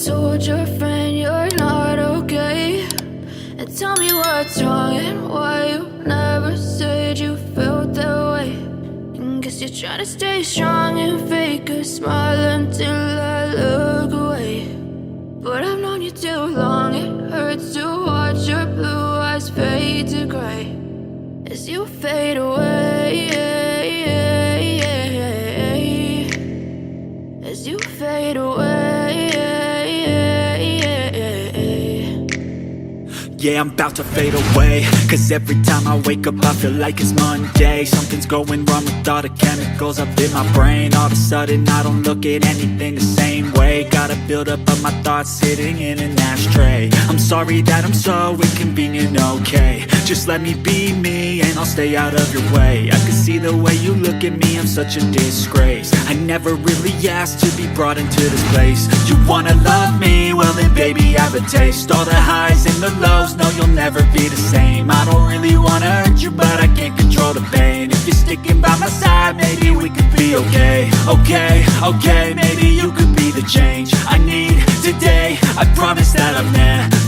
told your friend you're not okay? And tell me what's wrong and why you never said you felt that way. And guess you're trying to stay strong and fake a smile until I look away. But I've known you too long, it hurts to watch your blue eyes fade to gray as you fade away, as you fade away. Yeah, I'm about to fade away, cause every time I wake up I feel like it's Monday. Something's going wrong with all the chemicals up in my brain. All of a sudden I don't look at anything the same way. Got a build-up of my thoughts sitting in an ashtray. I'm sorry that I'm so inconvenient, okay? Just let me be me and I'll stay out of your way. I can see the way you look at me, I'm such a disgrace. I never really asked to be brought into this place. You wanna love me? Well then baby I have a taste. All the highs and the lows, no you'll never be the same. I don't really wanna hurt you but I can't control the pain. If you're sticking by my side maybe we could be okay. Okay, maybe you could be the change I need today. I promise that I've never